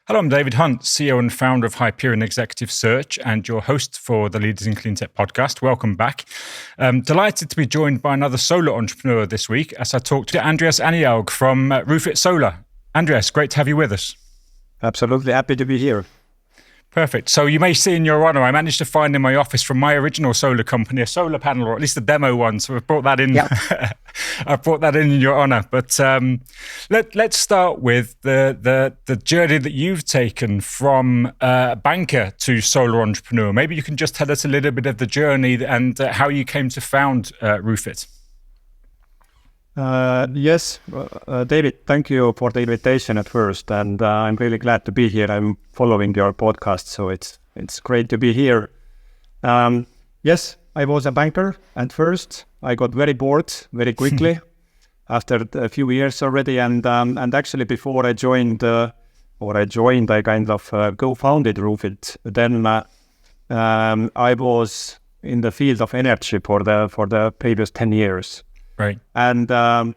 Hello, I'm David Hunt, CEO and founder of Hyperion Executive Search and your host for the Leaders in Cleantech podcast. Welcome back. Delighted to be joined by another solar entrepreneur this week as I talk to Anijalg from Roofit.solar. Andreas, great to have you with us. Absolutely happy to be here. Perfect. So you may see in your honor, I managed to find in my office from my original solar company a solar panel, or at least the demo one. So I've brought that in. Yep. I've brought that in your honor. But let's start with the journey that you've taken from banker to solar entrepreneur. Maybe you can just tell us a little bit of the journey and how you came to found Roofit. Yes, David, thank you for the invitation at first, and I'm really glad to be here. I'm following your podcast, so it's great to be here. Yes, I was a banker at first. I got very bored very quickly after a few years already, and actually before I joined, I kind of co-founded Roofit. Then I was in the field of energy for the previous 10 years. Right. And to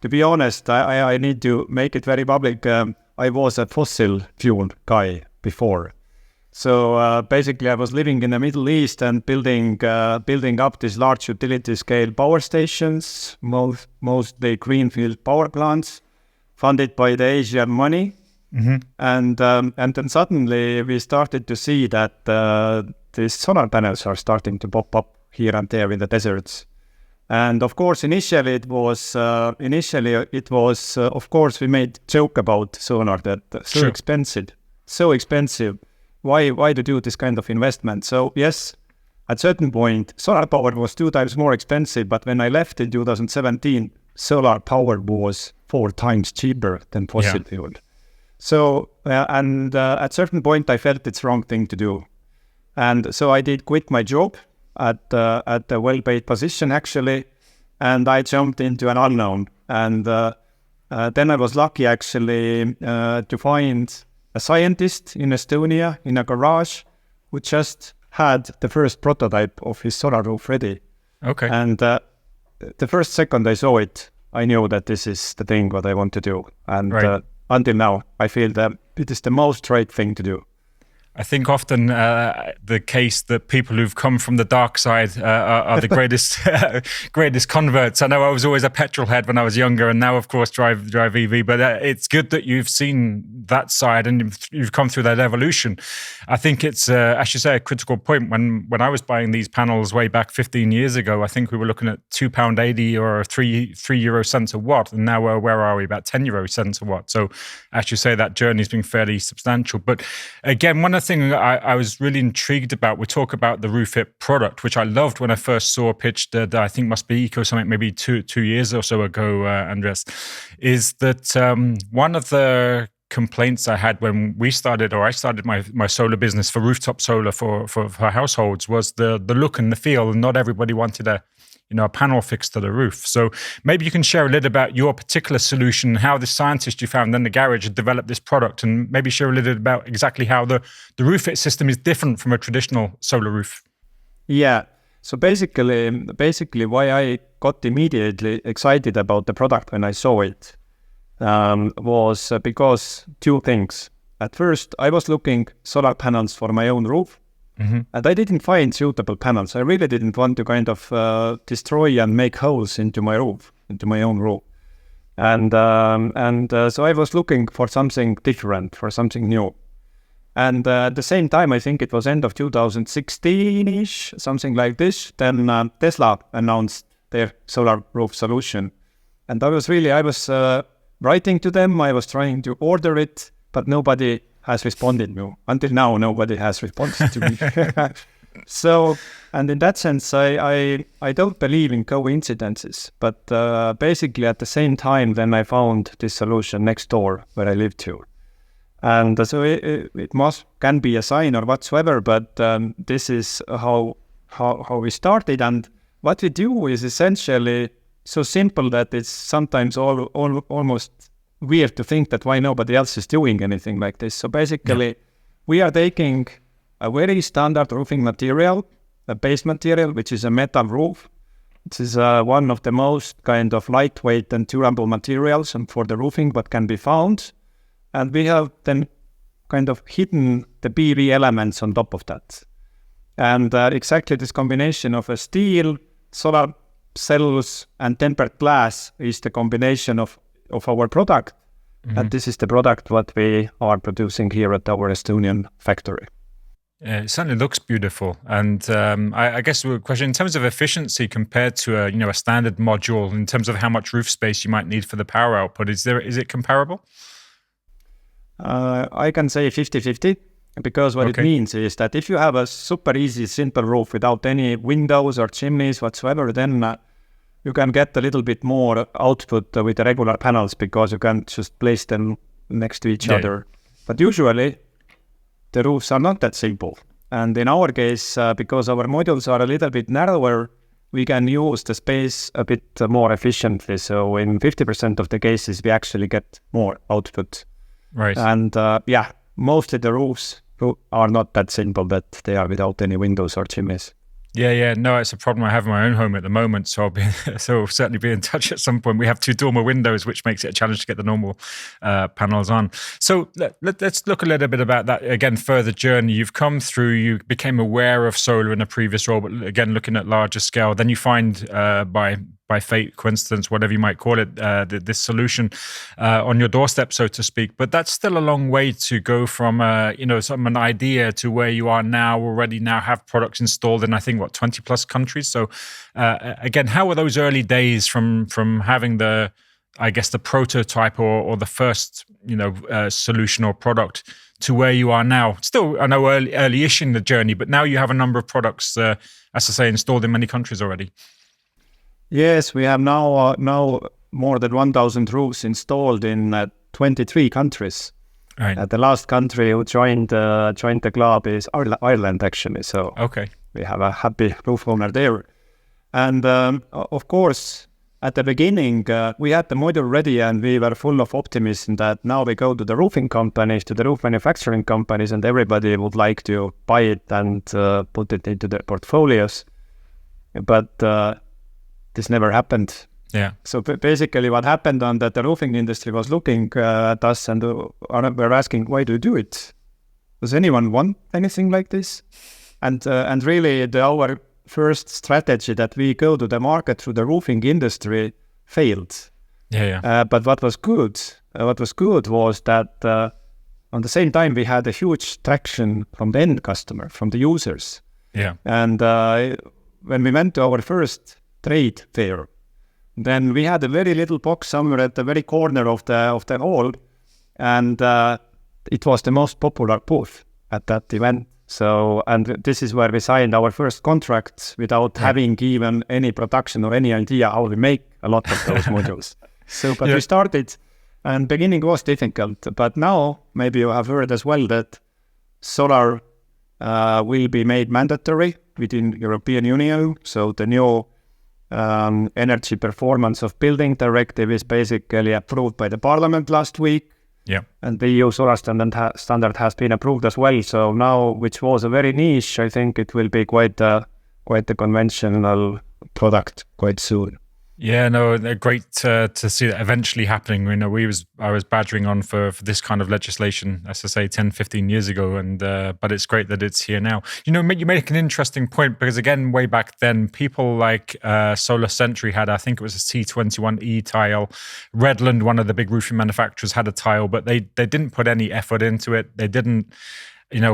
be honest, I need to make it very public. I was a fossil fuel guy before. So basically I was living in the Middle East and building up these large utility scale power stations, mostly greenfield power plants, funded by the Asian money. Mm-hmm. And then suddenly we started to see that these solar panels are starting to pop up here and there in the deserts. And of course, initially it was, of course, we made joke about solar that so expensive. Why to do this kind of investment? So yes, at certain point, solar power was 2 times more expensive. But when I left in 2017, solar power was 4 times cheaper than fossil fuel. So at certain point, I felt it's wrong thing to do, and so I did quit my job at a well-paid position actually, and I jumped into an unknown. And then I was lucky actually to find a scientist in Estonia in a garage who just had the first prototype of his solar roof ready. Okay. And the first second I saw it, I knew that this is the thing what I want to do. And until now, I feel that it is the most right thing to do. I think often the case that people who've come from the dark side are the greatest converts. I know I was always a petrol head when I was younger, and now, of course, drive EV. But it's good that you've seen that side and you've come through that evolution. I think it's, I should say, a critical point. When I was buying these panels way back 15 years ago, I think we were looking at £2.80 or 3 euro cents a watt, and now where are we? About 10 euro cents a watt. So, as you say, that journey's been fairly substantial. But again, one of the thing I was really intrigued about, we talk about the Roofit product, which I loved when I first saw pitched that I think must be Eco Summit maybe two years or so ago, Andres, is that one of the complaints I had when I started my solar business for Rooftop solar for households was the look and the feel, and not everybody wanted a panel fixed to the roof. So maybe you can share a little about your particular solution, how the scientist you found in the garage had developed this product, and maybe share a little bit about exactly how the Roofit system is different from a traditional solar roof. Yeah. So basically why I got immediately excited about the product when I saw it was because 2 things. At first, I was looking solar panels for my own roof. Mm-hmm. And I didn't find suitable panels. I really didn't want to kind of destroy and make holes into my roof, into my own roof. And so I was looking for something different, for something new. And at the same time, I think it was end of 2016-ish, something like this, then Tesla announced their solar roof solution. And I was writing to them, I was trying to order it, but nobody has responded to me. Until now, nobody has responded to me. So, and in that sense, I don't believe in coincidences. But basically, at the same time, then I found this solution next door where I live to. And so it can be a sign or whatsoever, but this is how we started. And what we do is essentially so simple that it's sometimes almost weird to think that why nobody else is doing anything like this. So basically, we are taking a very standard roofing material, a base material, which is a metal roof. This is one of the most kind of lightweight and durable materials and for the roofing what can be found. And we have then kind of hidden the PV elements on top of that. And exactly this combination of a steel, solar cells, and tempered glass is the combination of our product. And this is the product what we are producing here at our Estonian factory. Yeah, it certainly looks beautiful. And I guess the question in terms of efficiency compared to a standard module, in terms of how much roof space you might need for the power output, is it comparable? I can say 50-50, because what it means is that if you have a super easy, simple roof without any windows or chimneys whatsoever, then you can get a little bit more output with the regular panels, because you can just place them next to each other. But usually the roofs are not that simple. And in our case, because our modules are a little bit narrower, we can use the space a bit more efficiently. So in 50% of the cases, we actually get more output. Right. And mostly the roofs are not that simple, that they are without any windows or chimneys. Yeah. No, it's a problem I have in my own home at the moment. So I'll certainly be in touch at some point. We have 2 dormer windows, which makes it a challenge to get the normal panels on. So let's look a little bit about that again, further journey you've come through. You became aware of solar in a previous role, but again, looking at larger scale. Then you find by fate, coincidence, whatever you might call it, this solution on your doorstep, so to speak. But that's still a long way to go from an idea to where you are now. Already now have products installed in, I think, 20 plus countries. So again, how were those early days from having the prototype or the first solution or product to where you are now? Still, I know early-ish in the journey, but now you have a number of products, as I say, installed in many countries already. Yes, we have now more than 1,000 roofs installed in 23 countries. Right. The last country who joined the club is Ireland, actually. So we have a happy roof owner there. And of course, at the beginning, we had the module ready, and we were full of optimism that now we go to the roofing companies, to the roof manufacturing companies, and everybody would like to buy it and put it into their portfolios. But this never happened. Yeah. So basically what happened on that the roofing industry was looking at us and were asking, why do you do it? Does anyone want anything like this? And really our first strategy that we go to the market through the roofing industry failed. Yeah. But what was good was that on the same time we had a huge traction from the end customer, from the users. Yeah. And when we went to our first trade fair, then we had a very little box somewhere at the very corner of the hall, and it was the most popular booth at that event. So, and this is where we signed our first contracts without having even any production or any idea how we make a lot of those modules. So, but we started, and beginning was difficult. But now, maybe you have heard as well that solar will be made mandatory within European Union. So the new energy performance of building directive is basically approved by the parliament last week. Yeah. And the EU solar standard has been approved as well. So now, which was a very niche, I think it will be quite a conventional product quite soon. Yeah, no, they're great to see that eventually happening. I was badgering on for this kind of legislation, as I say, 10, 15 years ago, and but it's great that it's here now. You make an interesting point, because again, way back then, people like Solar Century had, I think it was a C21E tile. Redland, one of the big roofing manufacturers, had a tile, but they didn't put any effort into it. They didn't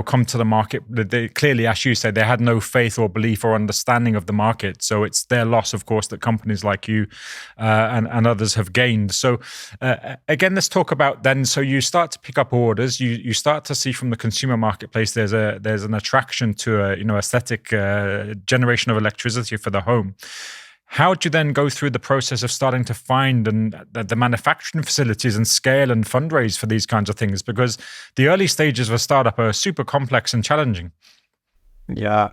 come to the market. They clearly, as you said, they had no faith or belief or understanding of the market. So it's their loss, of course, that companies like you and others have gained. So again, let's talk about then. So you start to pick up orders. You start to see from the consumer marketplace there's an attraction to aesthetic generation of electricity for the home. How do you then go through the process of starting to find the manufacturing facilities and scale and fundraise for these kinds of things? Because the early stages of a startup are super complex and challenging. Yeah,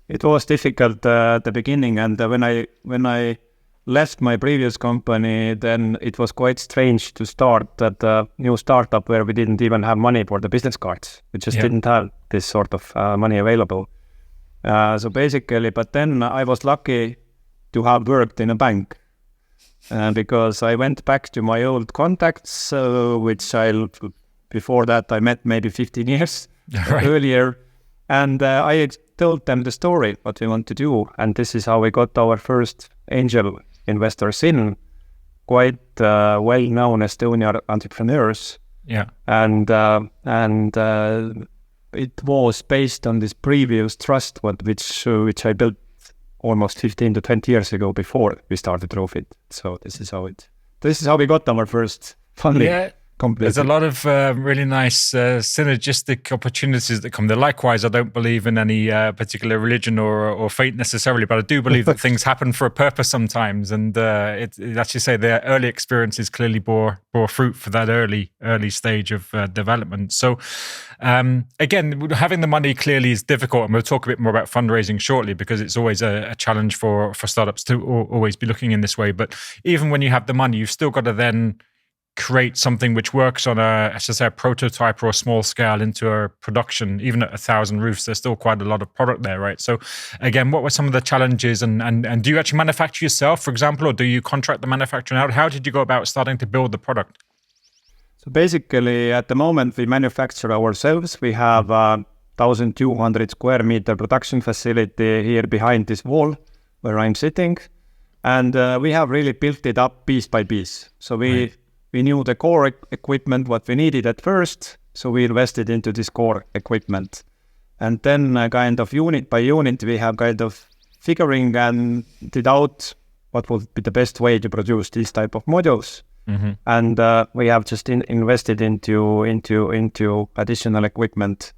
it was difficult at the beginning. And when I left my previous company, then it was quite strange to start at a new startup where we didn't even have money for the business cards. We just didn't have this sort of money available. So basically, but then I was lucky to have worked in a bank, because I went back to my old contacts, which I'll Before that, I met maybe 15 years Right. earlier. And I told them the story, what we want to do. And this is how we got our first angel investors in, quite well-known Estonian entrepreneurs. Yeah. And it was based on this previous trust, which I built almost 15 to 20 years ago before we started Roofit. So this is how we got our first funding. Yeah. There's a lot of really nice synergistic opportunities that come there. Likewise, I don't believe in any particular religion or fate necessarily, but I do believe that things happen for a purpose sometimes. And it as you say, the early experiences clearly bore fruit for that early stage of development. So again, having the money clearly is difficult, and we'll talk a bit more about fundraising shortly, because it's always a challenge for startups to always be looking in this way. But even when you have the money, you've still got to then create something which works on a prototype or a small scale into a production. Even at 1,000 roofs, there's still quite a lot of product there, right? So again, what were some of the challenges, and do you actually manufacture yourself, for example, or do you contract the manufacturing out? How did you go about starting to build the product? So basically, at the moment, we manufacture ourselves. We have 1,200 square meter production facility here behind this wall where I'm sitting. And we have really built it up piece by piece. So we knew the core equipment, what we needed at first, so we invested into this core equipment. And then kind of unit by unit, we have kind of figuring and did out what would be the best way to produce these type of modules. Mm-hmm. And we have just invested into additional equipment.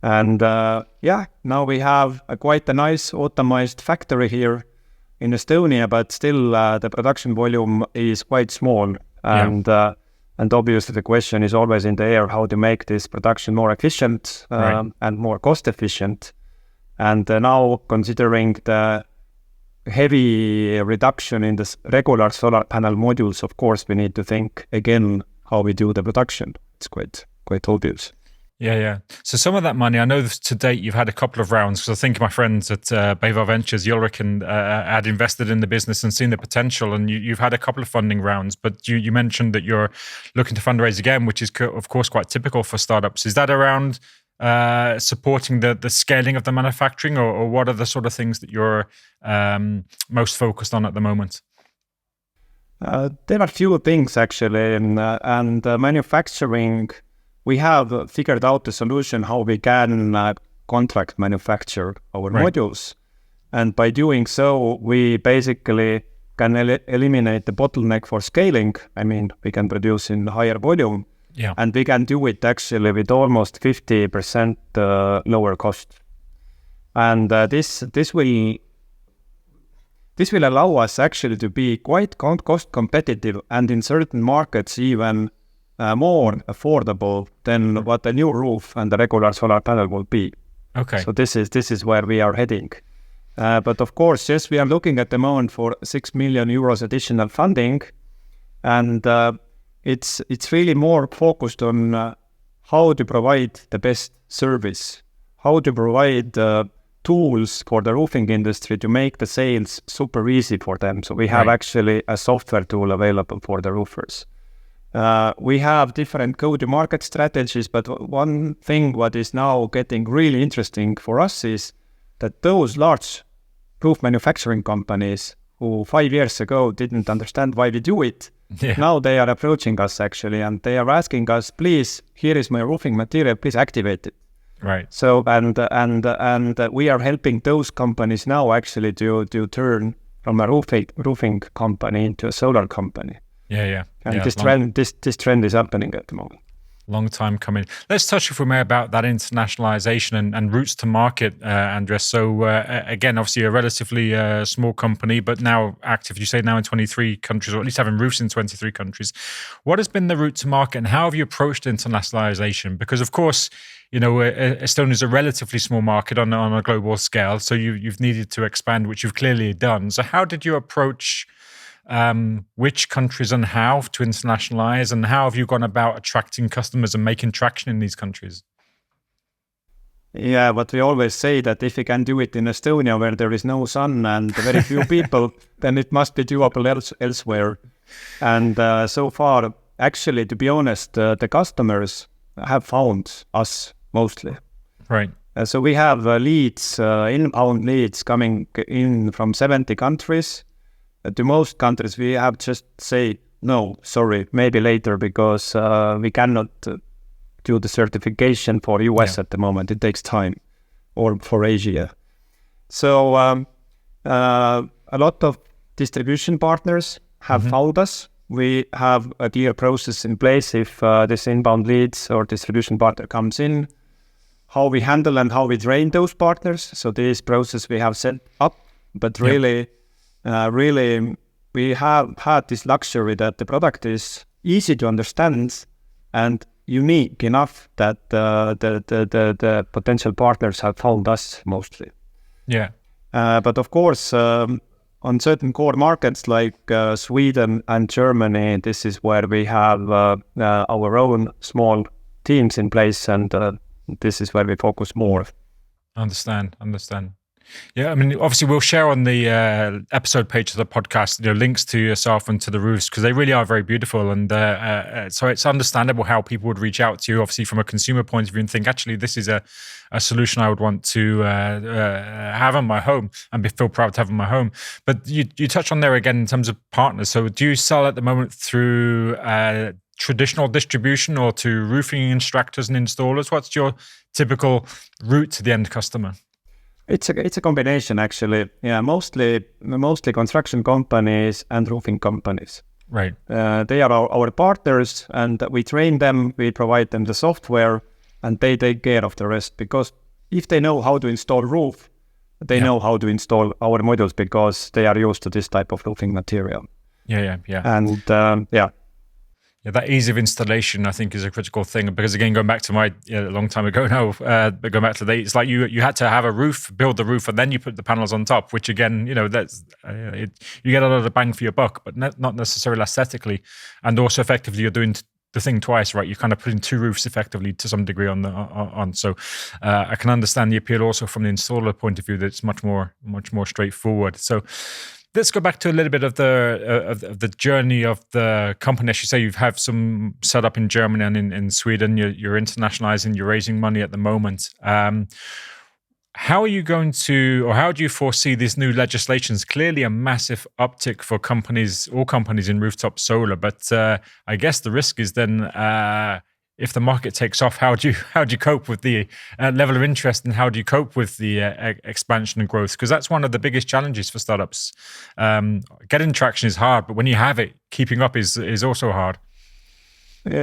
And now we have quite a nice automized factory here in Estonia, but still the production volume is quite small. And obviously the question is always in the air, how to make this production more efficient and more cost efficient. And now, considering the heavy reduction in the regular solar panel modules, of course, we need to think again how we do the production. It's quite obvious. Yeah. So some of that money, I know to date you've had a couple of rounds, because I think my friends at Bayvar Ventures, Ulrik, had invested in the business and seen the potential, and you've had a couple of funding rounds, but you mentioned that you're looking to fundraise again, which is of course quite typical for startups. Is that around supporting the scaling of the manufacturing, or what are the sort of things that you're most focused on at the moment? There are few things actually, and manufacturing, we have figured out the solution how we can contract manufacture our modules. And by doing so, we basically can eliminate the bottleneck for scaling. I mean, we can produce in higher volume. Yeah. And we can do it actually with almost 50% lower cost. And this will allow us actually to be quite cost competitive, and in certain markets even more affordable than what a new roof and the regular solar panel will be. Okay. So this is where we are heading. But of course, yes, we are looking at the moment for 6 million euros additional funding, and it's really more focused on how to provide the best service, how to provide tools for the roofing industry to make the sales super easy for them. So we have actually a software tool available for the roofers. We have different go-to-market strategies, but one thing what is now getting really interesting for us is that those large roof manufacturing companies who 5 years ago didn't understand why we do it, now they are approaching us actually, and they are asking us, please, here is my roofing material, please activate it. Right. So and we are helping those companies now actually to turn from a roofing company into a solar company. Yeah. And this trend is happening at the moment. Long time coming. Let's touch, if we may, about that internationalization and routes to market, Andres. So again, obviously a relatively small company, but now active, you say now in 23 countries, or at least having roofs in 23 countries. What has been the route to market, and how have you approached internationalization? Because of course, you know, Estonia is a relatively small market on a global scale, so you've needed to expand, which you've clearly done. So how did you approach which countries and how to internationalize, and how have you gone about attracting customers and making traction in these countries? Yeah, but we always say that if we can do it in Estonia where there is no sun and very few people, then it must be doable elsewhere. And so far, actually, to be honest, the customers have found us mostly. Right. So we have leads, inbound leads coming in from 70 countries. To most countries, we have just say, no, sorry, maybe later, because we cannot do the certification for US at the moment. It takes time, or for Asia. So a lot of distribution partners have found us. We have a clear process in place if this inbound leads or distribution partner comes in, how we handle and how we train those partners. So this process we have set up, but really, we have had this luxury that the product is easy to understand and unique enough that the potential partners have found us mostly. Yeah. But of course, on certain core markets like Sweden and Germany, this is where we have our own small teams in place, and this is where we focus more. Understand. Yeah, I mean, obviously we'll share on the episode page of the podcast, links to yourself and to the roofs, because they really are very beautiful. And so it's understandable how people would reach out to you, obviously from a consumer point of view, and think, actually, this is a solution I would want to have in my home and feel proud to have in my home. But you touched on there again in terms of partners. So do you sell at the moment through traditional distribution or to roofing instructors and installers? What's your typical route to the end customer? It's a combination, actually. Yeah, mostly construction companies and roofing companies. Right. They are our partners, and we train them. We provide them the software, and they take care of the rest. Because if they know how to install roof, they know how to install our modules, because they are used to this type of roofing material. Yeah. And Yeah, that ease of installation, I think, is a critical thing. Because again, going back to a long time ago now, but going back to it's like you had to have a roof, build the roof, and then you put the panels on top. Which again, that's you get a lot of bang for your buck, but not necessarily aesthetically, and also effectively you're doing the thing twice, right? You're kind of putting two roofs effectively to some degree on. So I can understand the appeal also from the installer point of view that it's much more straightforward. So. Let's go back to a little bit of the journey of the company. As you say, you have some set up in Germany and in Sweden. You're internationalizing. You're raising money at the moment. How are you going to, or how do you foresee these new legislations? Clearly, a massive uptick for all companies in rooftop solar. But I guess the risk is then. If the market takes off, how do you cope with the level of interest, and how do you cope with the expansion and growth? Because that's one of the biggest challenges for startups. Getting traction is hard, but when you have it, keeping up is also hard.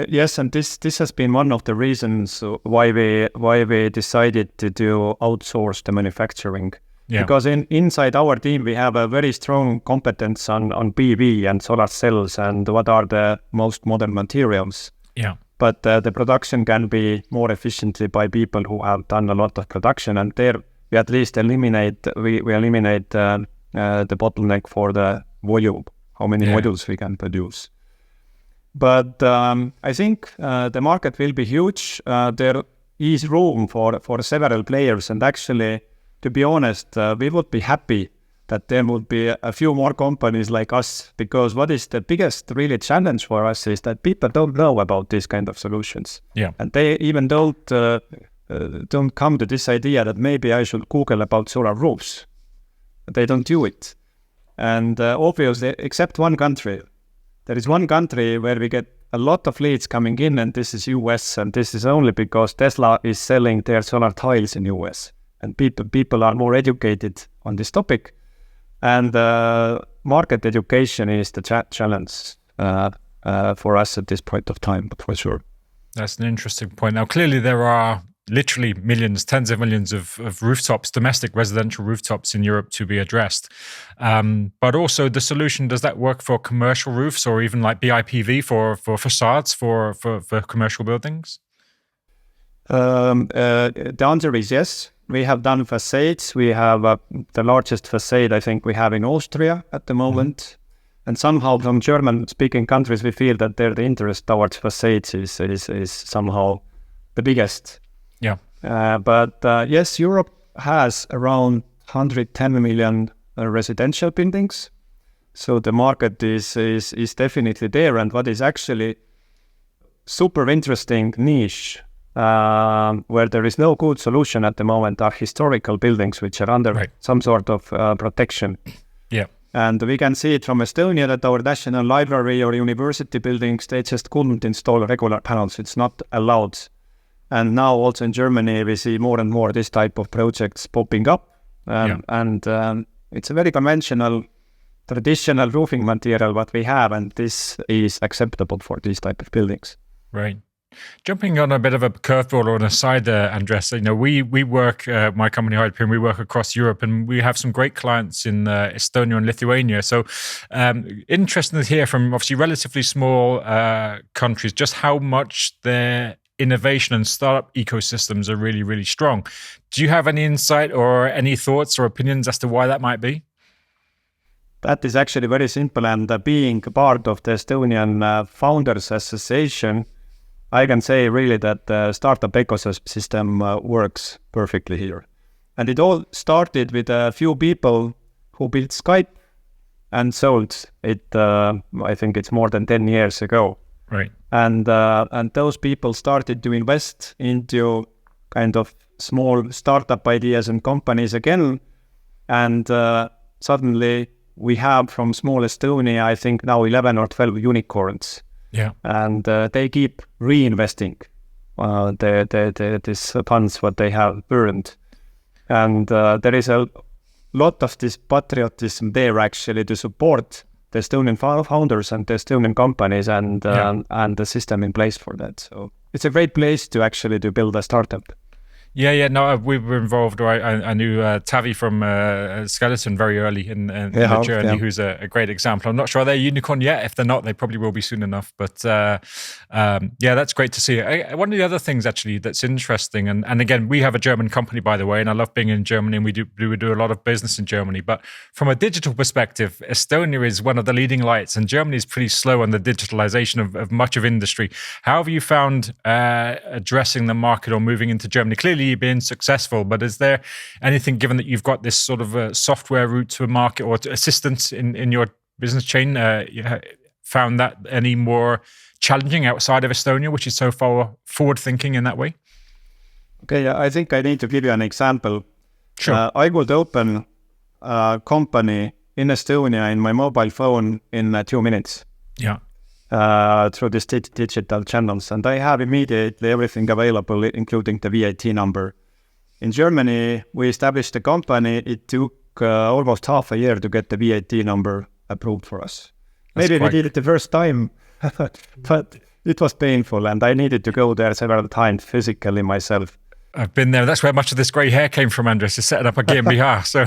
Yes, and this has been one of the reasons why we decided to do outsource the manufacturing. Yeah. Because inside our team we have a very strong competence on PV and solar cells and what are the most modern materials. Yeah. But the production can be more efficiently by people who have done a lot of production, and there we at least eliminate the bottleneck for the volume, how many modules we can produce. But I think the market will be huge. There is room for several players, and actually, to be honest, we would be happy that there would be a few more companies like us, because what is the biggest really challenge for us is that people don't know about these kind of solutions. Yeah. And they even don't come to this idea that maybe I should Google about solar roofs. They don't do it. And obviously, except one country. There is one country where we get a lot of leads coming in, and this is US, and this is only because Tesla is selling their solar tiles in US. And people are more educated on this topic. And market education is the challenge for us at this point of time, but for sure. That's an interesting point. Now, clearly there are literally millions, tens of millions of rooftops, domestic residential rooftops in Europe to be addressed. But also the solution, does that work for commercial roofs or even like BIPV for facades for commercial buildings? The answer is yes. We have done facades. We have the largest facade I think we have in Austria at the moment. Mm-hmm. And somehow from German-speaking countries, we feel that the interest towards facades is somehow the biggest. Yeah. But yes, Europe has around 110 million residential buildings. So the market is definitely there. And what is actually super interesting niche where there is no good solution at the moment are historical buildings which are under some sort of protection. Yeah. And we can see it from Estonia that our national library or university buildings, they just couldn't install regular panels. It's not allowed. And now also in Germany, we see more and more this type of projects popping up. And it's a very conventional, traditional roofing material what we have, and this is acceptable for these type of buildings. Right. Jumping on a bit of a curveball or an aside there, Andres, we work, my company, Hyperion, we work across Europe, and we have some great clients in Estonia and Lithuania. So interesting to hear from obviously relatively small countries, just how much their innovation and startup ecosystems are really, really strong. Do you have any insight or any thoughts or opinions as to why that might be? That is actually very simple, and being part of the Estonian Founders Association, I can say really that the startup ecosystem works perfectly here. And it all started with a few people who built Skype and sold it, I think it's more than 10 years ago. Right. And those people started to invest into kind of small startup ideas and companies again. And suddenly we have from small Estonia, I think now 11 or 12 unicorns. Yeah, and they keep reinvesting these funds what they have earned, and there is a lot of this patriotism there actually to support the Estonian founders and the Estonian companies and the system in place for that. So it's a great place to actually to build a startup. Yeah. No, we were involved. Or I knew Tavi from Skeleton very early in the journey, who's a great example. I'm not sure they're a unicorn yet. If they're not, they probably will be soon enough. But that's great to see. One of the other things actually that's interesting, and again, we have a German company, by the way, and I love being in Germany, and we do a lot of business in Germany. But from a digital perspective, Estonia is one of the leading lights, and Germany is pretty slow on the digitalization of much of industry. How have you found addressing the market or moving into Germany? Clearly, you've been successful, but is there anything, given that you've got this sort of software route to a market or to assistance in your business chain, you found that any more challenging outside of Estonia, which is so far forward thinking in that way? Okay, I think I need to give you an example. Sure. I would open a company in Estonia in my mobile phone in 2 minutes. Yeah. Through these digital channels, and I have immediately everything available, including the VAT number. In Germany, we established the company. It took almost half a year to get the VAT number approved for us. Maybe we did it the first time, but it was painful, and I needed to go there several times physically myself. I've been there. That's where much of this grey hair came from, Andres, is setting up a GmbH. So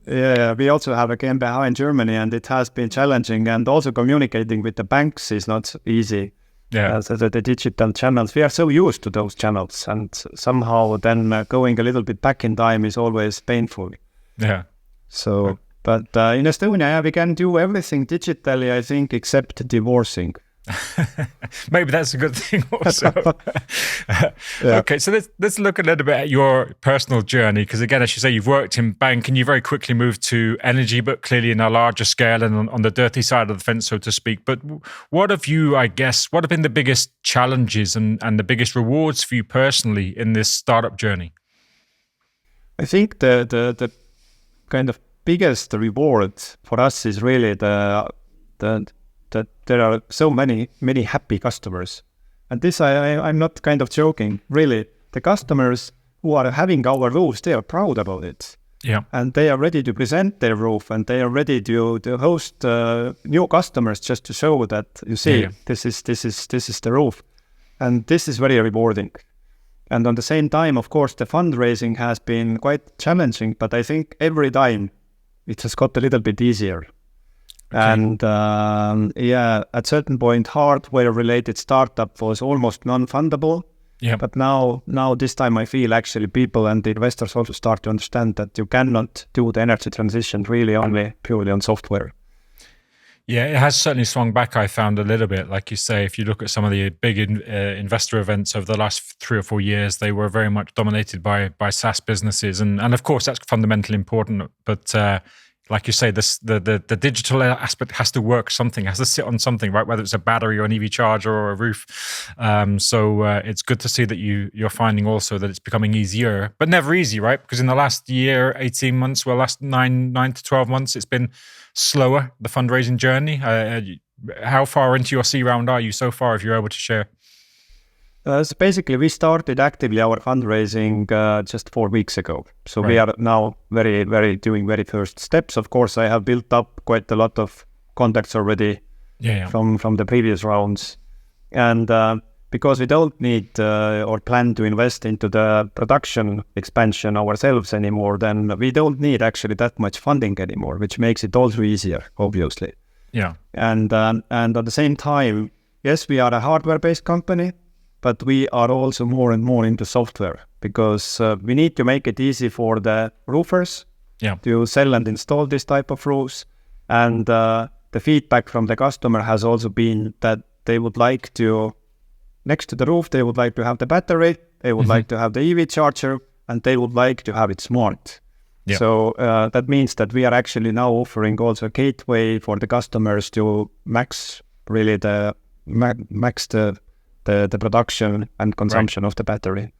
yeah, we also have a GmbH in Germany, and it has been challenging, and also communicating with the banks is not easy. Yeah. So the digital channels, we are so used to those channels, and somehow then going a little bit back in time is always painful. Yeah. So, but in Estonia, we can do everything digitally, I think, except divorcing. Maybe that's a good thing also. Okay, so let's look a little bit at your personal journey, because again, as you say, you've worked in bank and you very quickly moved to energy, but clearly in a larger scale and on the dirty side of the fence, so to speak. But what have been the biggest challenges and the biggest rewards for you personally in this startup journey? I think the kind of biggest reward for us is really that there are so many happy customers. And this, I'm not kind of joking, really. The customers who are having our roofs, they are proud about it. Yeah. And they are ready to present their roof, and they are ready to host new customers just to show that, you see, this is the roof. And this is very rewarding. And on the same time, of course, the fundraising has been quite challenging, but I think every time it has got a little bit easier. Okay. And at certain point, hardware-related startup was almost non-fundable. Yeah. But now this time I feel actually people and the investors also start to understand that you cannot do the energy transition really only purely on software. Yeah, it has certainly swung back, I found, a little bit. Like you say, if you look at some of the big investor events over the last 3 or 4 years, they were very much dominated by SaaS businesses. And of course, that's fundamentally important. But like you say, the digital aspect has to work something, has to sit on something, right? Whether it's a battery or an EV charger or a roof. So it's good to see that you're finding also that it's becoming easier, but never easy, right? Because in the last year, 18 months, well, last 9 to 12 months, it's been slower, the fundraising journey. How far into your C round are you so far, if you're able to share? So basically, we started actively our fundraising just 4 weeks ago. So Right. we are now doing very first steps. Of course, I have built up quite a lot of contacts already from the previous rounds. And because we don't need or plan to invest into the production expansion ourselves anymore, then we don't need actually that much funding anymore, which makes it also easier, obviously. Yeah. And at the same time, yes, we are a hardware-based company, but we are also more and more into software, because we need to make it easy for the roofers to sell and install this type of roofs. And the feedback from the customer has also been that they would like to, next to the roof, they would like to have the battery, they would like to have the EV charger, and they would like to have it smart. Yeah. So that means that we are actually now offering also a gateway for the customers to max the production and consumption of the battery.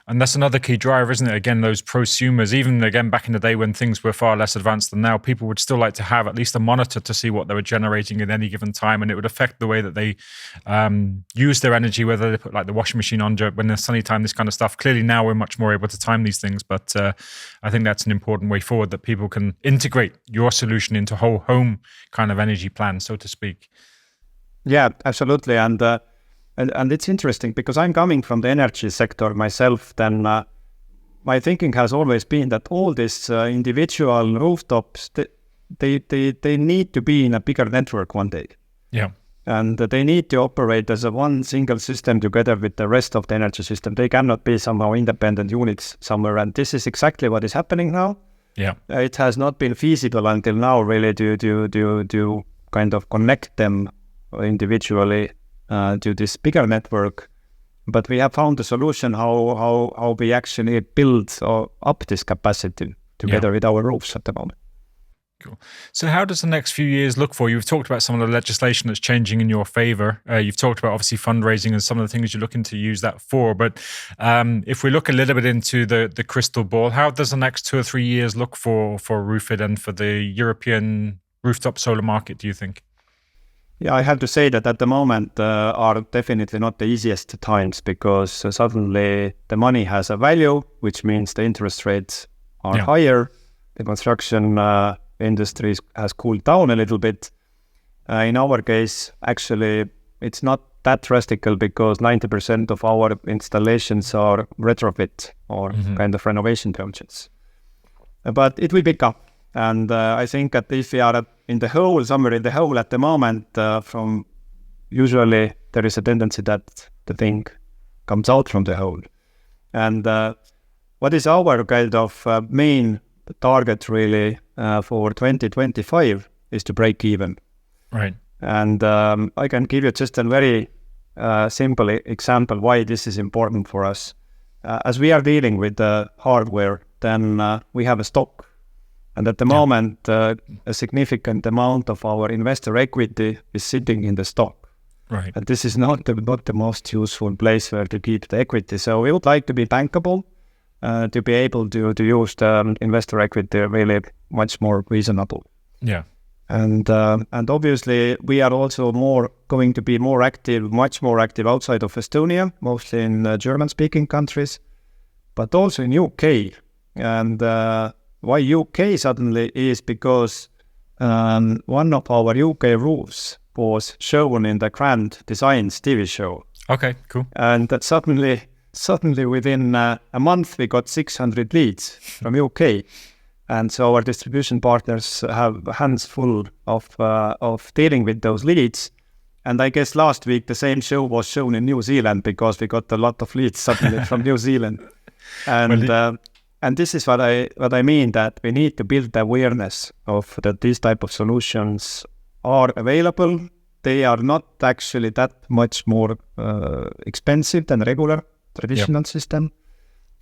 And that's another key driver, isn't it? Again, those prosumers, even again back in the day when things were far less advanced than now, people would still like to have at least a monitor to see what they were generating at any given time, and it would affect the way that they use their energy, whether they put like the washing machine on when there's sunny time, this kind of stuff. Clearly now we're much more able to time these things, but I think that's an important way forward, that people can integrate your solution into whole home kind of energy plan, so to speak. Yeah, absolutely. And it's interesting because I'm coming from the energy sector myself. Then my thinking has always been that all these individual rooftops, they need to be in a bigger network one day. Yeah. And they need to operate as a one single system together with the rest of the energy system. They cannot be somehow independent units somewhere. And this is exactly what is happening now. Yeah. It has not been feasible until now really to kind of connect them individually to this bigger network, but we have found a solution how we actually build up this capacity together with our roofs at the moment. Cool. So how does the next few years look for you? You've talked about some of the legislation that's changing in your favor. You've talked about obviously fundraising and some of the things you're looking to use that for. But if we look a little bit into the crystal ball, how does the next 2 or 3 years look for Roofit and for the European rooftop solar market, do you think? Yeah, I have to say that at the moment are definitely not the easiest times, because suddenly the money has a value, which means the interest rates are higher. The construction industry has cooled down a little bit. In our case, actually, it's not that drastic, because 90% of our installations are retrofit or kind of renovation projects. But it will pick up. And I think that if we are somewhere in the hole at the moment, from usually there is a tendency that the thing comes out from the hole. And what is our kind of main target really for 2025 is to break even. Right. And I can give you just a very simple example why this is important for us. As we are dealing with the hardware, then we have a stock. And at the moment, a significant amount of our investor equity is sitting in the stock. Right. And this is not the most useful place where to keep the equity. So we would like to be bankable, to be able to use the investor equity really much more reasonable. Yeah. And obviously, we are also going to be much more active outside of Estonia, mostly in German-speaking countries, but also in UK. And why UK suddenly is because one of our UK roofs was shown in the Grand Designs TV show. Okay, cool. And that suddenly within a month, we got 600 leads from UK. And so our distribution partners have hands full of dealing with those leads. And I guess last week the same show was shown in New Zealand, because we got a lot of leads suddenly from New Zealand. And this is what I mean, that we need to build the awareness of that these type of solutions are available. They are not actually that much more expensive than regular traditional system.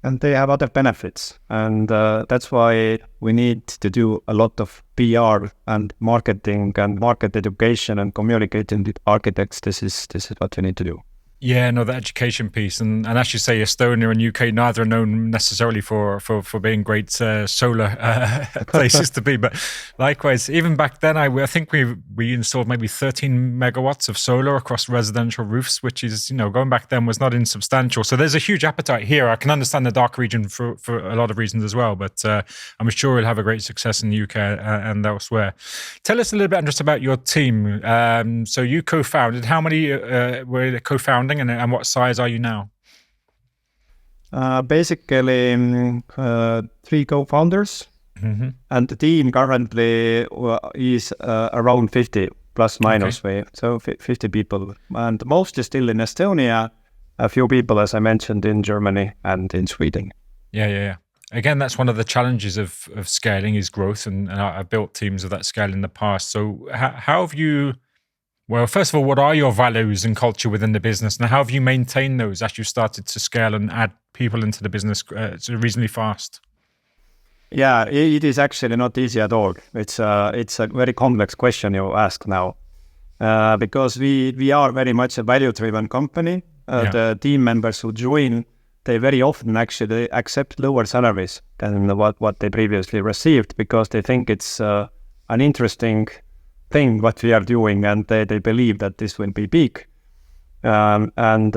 and they have other benefits. And that's why we need to do a lot of PR and marketing and market education and communicating with architects. This is what we need to do. Yeah, no, the education piece, and as you say, Estonia and UK neither are known necessarily for being great solar places to be. But likewise, even back then, I think we installed maybe 13 megawatts of solar across residential roofs, which is, going back then was not insubstantial. So there's a huge appetite here. I can understand the dark region for a lot of reasons as well, but I'm sure we'll have a great success in the UK and elsewhere. Tell us a little bit just about your team. So you co-founded. How many were co-founding? And what size are you now? Basically, 3 co-founders, and the team currently is around 50 plus minus. Okay. So 50 people, and mostly still in Estonia. A few people, as I mentioned, in Germany and in Sweden. Yeah. Again, that's one of the challenges of scaling is growth, and I've built teams of that scale in the past. So how have you? Well, first of all, what are your values and culture within the business, and how have you maintained those as you started to scale and add people into the business reasonably fast? Yeah, it is actually not easy at all. It's a very complex question you ask now, because we are very much a value-driven company. The team members who join, they very often actually accept lower salaries than what they previously received, because they think it's an interesting thing what we are doing, and they believe that this will be big, and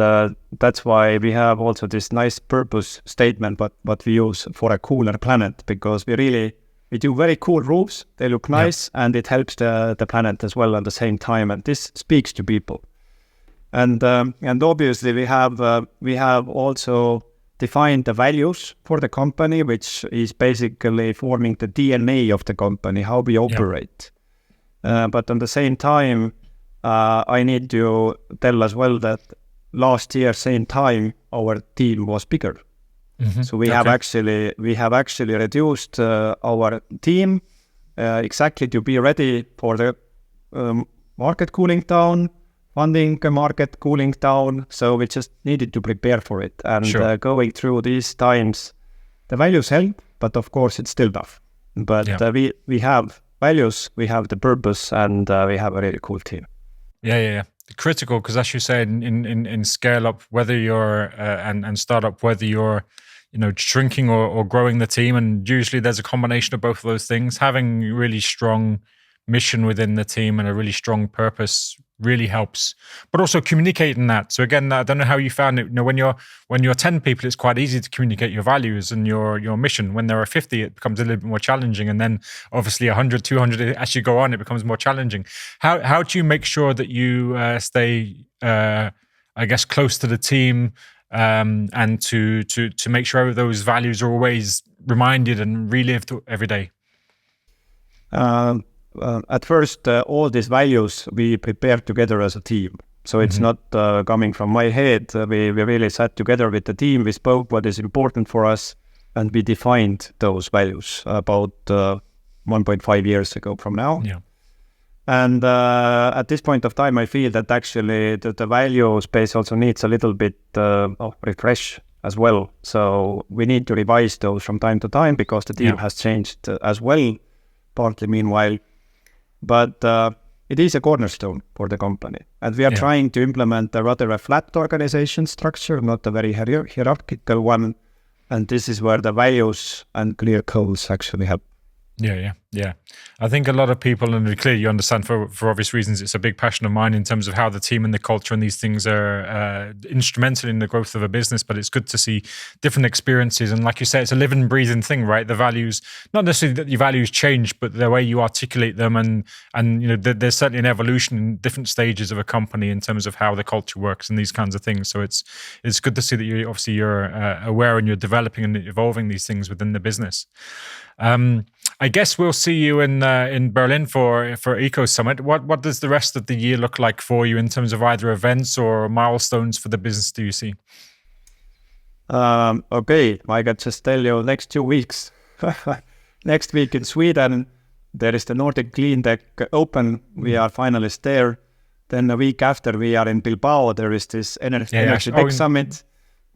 that's why we have also this nice purpose statement what we use for a cooler planet, because we do very cool roofs, they look nice, and it helps the planet as well at the same time, and this speaks to people. And obviously we have also defined the values for the company, which is basically forming the DNA of the company, how we operate. But at the same time, I need to tell as well that last year, same time, our team was bigger. So we have actually reduced our team exactly to be ready for the market cooling down, funding market cooling down. So we just needed to prepare for it. And going through these times, the values help, but of course it's still tough. But we have values, we have the purpose, and we have a really cool team. Yeah. Critical, because as you said, in scale up, whether you're and startup, whether you're shrinking or growing the team, and usually there's a combination of both of those things. Having really strong mission within the team and a really strong purpose really helps, but also communicating that. So again, I don't know how you found it. When you're 10 people, it's quite easy to communicate your values and your mission. When there are 50, it becomes a little bit more challenging, and then obviously 100, 200 as you go on, it becomes more challenging. How do you make sure that you stay, I guess, close to the team, and to make sure those values are always reminded and relived every day? At first, all these values we prepared together as a team. So it's not coming from my head. We really sat together with the team. We spoke what is important for us, and we defined those values about 1.5 years ago from now. Yeah. And at this point of time, I feel that actually the value space also needs a little bit of refresh as well. So we need to revise those from time to time, because the team has changed as well, partly meanwhile. But it is a cornerstone for the company. And we are trying to implement a flat organization structure, not a very hierarchical one. And this is where the values and clear goals actually help. Yeah. I think a lot of people, and clearly you understand for obvious reasons, it's a big passion of mine in terms of how the team and the culture and these things are instrumental in the growth of a business. But it's good to see different experiences. And like you say, it's a living, breathing thing, right? The values, not necessarily that your values change, but the way you articulate them. And there's certainly an evolution in different stages of a company in terms of how the culture works and these kinds of things. So it's good to see that you're aware and you're developing and evolving these things within the business. I guess we'll see you in Berlin for Eco Summit. What does the rest of the year look like for you in terms of either events or milestones for the business do you see? Okay, I can just tell you next 2 weeks. Next week in Sweden, there is the Nordic Cleantech Open. We are finalists there. Then a week after, we are in Bilbao. There is this Energy Tech Summit.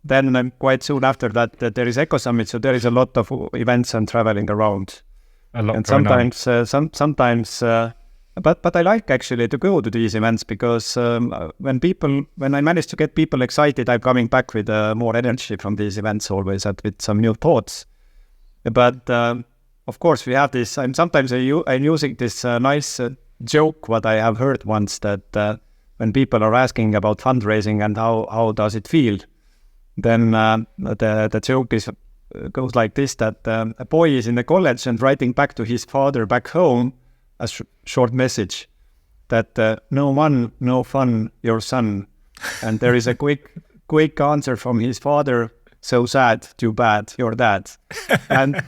then quite soon after that, there is Eco Summit, so there is a lot of events and traveling around. A lot and going sometimes, but I like actually to go to these events because when I manage to get people excited, I'm coming back with more energy from these events always, and with some new thoughts. But of course, we have this. I'm using this nice joke what I have heard once, that when people are asking about fundraising and how does it feel, then the joke goes like this, that a boy is in the college and writing back to his father back home a short message that no one, no fun, your son. And there is a quick answer from his father, so sad, too bad, your dad. And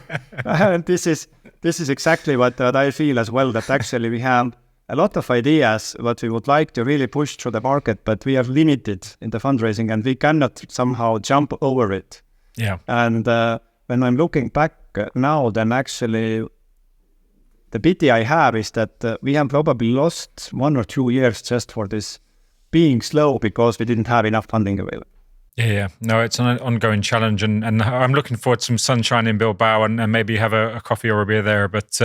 this is exactly what I feel as well, that actually we have a lot of ideas what we would like to really push through the market, but we are limited in the fundraising and we cannot somehow jump over it. Yeah. And when I'm looking back now, then actually the pity I have is that we have probably lost 1 or 2 years just for this being slow because we didn't have enough funding available. Yeah. No, it's an ongoing challenge, and I'm looking forward to some sunshine in Bilbao and maybe have a coffee or a beer there. But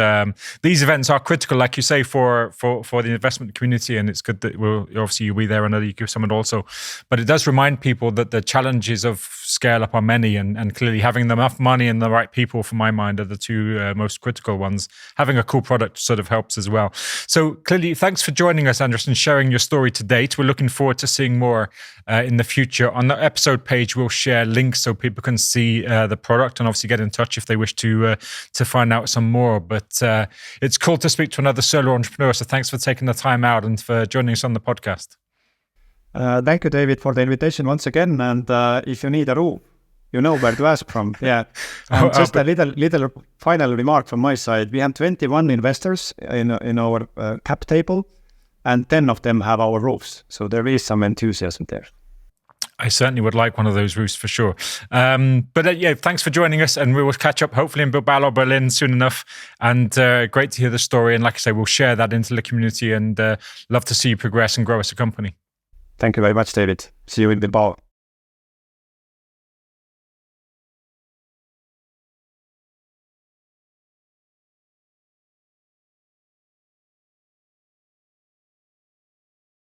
these events are critical, like you say, for the investment community, and it's good that obviously you'll be there and at the EQ Summit also. But it does remind people that the challenges of scale up are many, and clearly having enough money and the right people, for my mind, are the two most critical ones. Having a cool product sort of helps as well. So clearly, thanks for joining us, Andres, and sharing your story to date. We're looking forward to seeing more in the future. On the episode page, we'll share links so people can see the product and obviously get in touch if they wish to find out some more. But it's cool to speak to another solar entrepreneur. So thanks for taking the time out and for joining us on the podcast. Thank you, David, for the invitation once again. And if you need a roof, you know where to ask from. Yeah. And just a little final remark from my side. We have 21 investors in our cap table, and 10 of them have our roofs. So there is some enthusiasm there. I certainly would like one of those roofs for sure. But yeah, thanks for joining us, and we will catch up hopefully in Bilbao or Berlin soon enough. And great to hear the story. And like I say, we'll share that into the community, and love to see you progress and grow as a company. Thank you very much, David. See you in Bilbao.